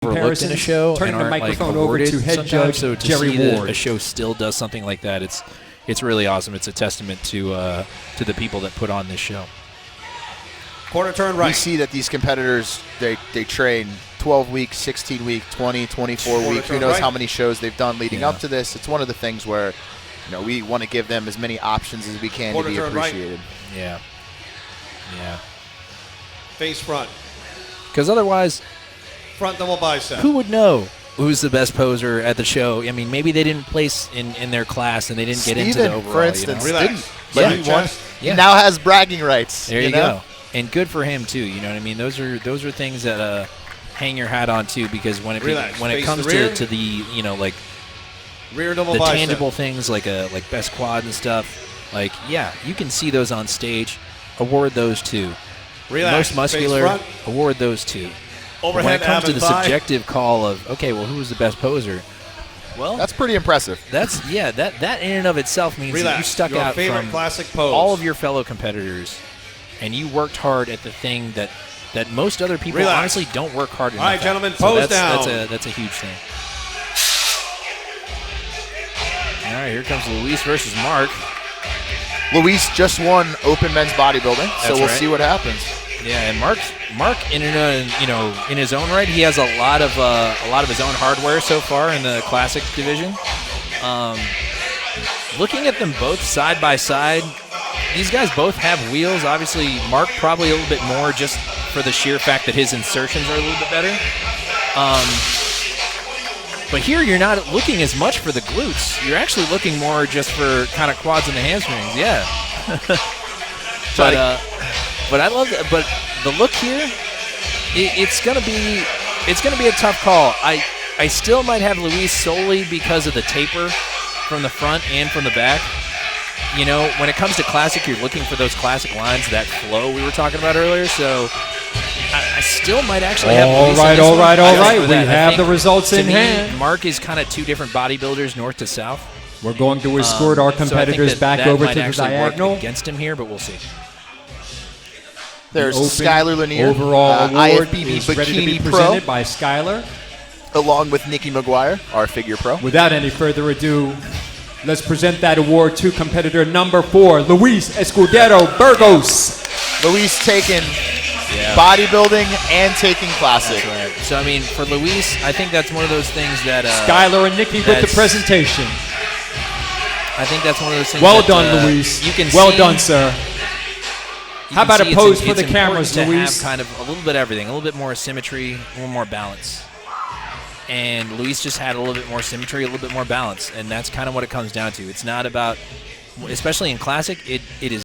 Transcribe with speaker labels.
Speaker 1: overlooked in a show
Speaker 2: turning
Speaker 1: and
Speaker 2: the
Speaker 1: aren't
Speaker 2: microphone
Speaker 1: like
Speaker 2: over
Speaker 1: awarded
Speaker 2: to head
Speaker 1: sometimes.
Speaker 2: judge
Speaker 1: So to
Speaker 2: Jerry
Speaker 1: see that
Speaker 2: Ward.
Speaker 1: a show still does something like that, it's really awesome. It's a testament to the people that put on this show.
Speaker 3: Quarter turn right.
Speaker 4: We see that these competitors, they train 12 weeks, 16 weeks, 20, 24 weeks. Who knows how many shows they've done leading up to this. It's one of the things where we want to give them as many options as we can to be appreciated.
Speaker 3: Right.
Speaker 1: Yeah. Yeah.
Speaker 3: Face front.
Speaker 1: Because otherwise,
Speaker 3: front double bicep.
Speaker 1: Who would know who's the best poser at the show? I mean, maybe they didn't place in their class and they didn't get into the overall.
Speaker 4: For instance,
Speaker 3: Relax.
Speaker 4: Didn't. But he now has bragging rights.
Speaker 1: There you go. And good for him too. You know what I mean? Those are things that hang your hat on too, because when it comes to the like
Speaker 3: rear double
Speaker 1: the
Speaker 3: bicep.
Speaker 1: tangible things like best quad and stuff, like you can see those on stage. Award those too.
Speaker 3: Relax.
Speaker 1: Most muscular, award those two.
Speaker 3: Overhead,
Speaker 1: when it comes to the
Speaker 3: thigh.
Speaker 1: subjective call of who was the best poser? Well,
Speaker 4: that's pretty impressive.
Speaker 1: That in and of itself means that you stuck out from
Speaker 3: classic pose.
Speaker 1: all of your fellow competitors, and you worked hard at the thing that most other people honestly don't work hard enough.
Speaker 3: All right, gentlemen,
Speaker 1: so
Speaker 3: pose down.
Speaker 1: That's a huge thing. All right, here comes Luis versus Mark.
Speaker 4: Luis just won Open Men's Bodybuilding, so we'll see what happens.
Speaker 1: Yeah, and Mark in his own right, he has a lot of his own hardware so far in the classic division. Looking at them both side by side, these guys both have wheels. Obviously, Mark probably a little bit more just for the sheer fact that his insertions are a little bit better. But here you're not looking as much for the glutes. You're actually looking more just for kind of quads and the hamstrings. Yeah. But I love that. But the look here, it's gonna be a tough call. I still might have Luis solely because of the taper from the front and from the back. When it comes to classic, you're looking for those classic lines, that flow we were talking about earlier. So I still might actually have Luis.
Speaker 2: All right. We have the results in hand.
Speaker 1: Mark is kind of two different bodybuilders, north to south.
Speaker 2: We're going to escort our competitors back over to the diagonal.
Speaker 1: Work against him here, but we'll see.
Speaker 4: There's Skylar Lanier,
Speaker 2: overall award
Speaker 4: IFBB
Speaker 2: is ready to be
Speaker 4: Bikini
Speaker 2: presented
Speaker 4: Pro,
Speaker 2: by Skylar,
Speaker 4: along with Nikki McGuire, our figure pro.
Speaker 2: Without any further ado, let's present that award to competitor number 4, Luis Escudero Burgos.
Speaker 4: Luis taking bodybuilding and taking classic.
Speaker 1: That's right. So I mean, for Luis, I think that's one of those things that
Speaker 2: Skylar and Nikki with the presentation.
Speaker 1: I think that's one of those things.
Speaker 2: Well done, Luis.
Speaker 1: You can
Speaker 2: well done, sir. How about a pose for the cameras, Luis?
Speaker 1: Have kind of a little bit of everything, a little bit more symmetry, a little more balance. And Luis just had a little bit more symmetry, a little bit more balance, and that's kind of what it comes down to. It's not about, especially in classic, it is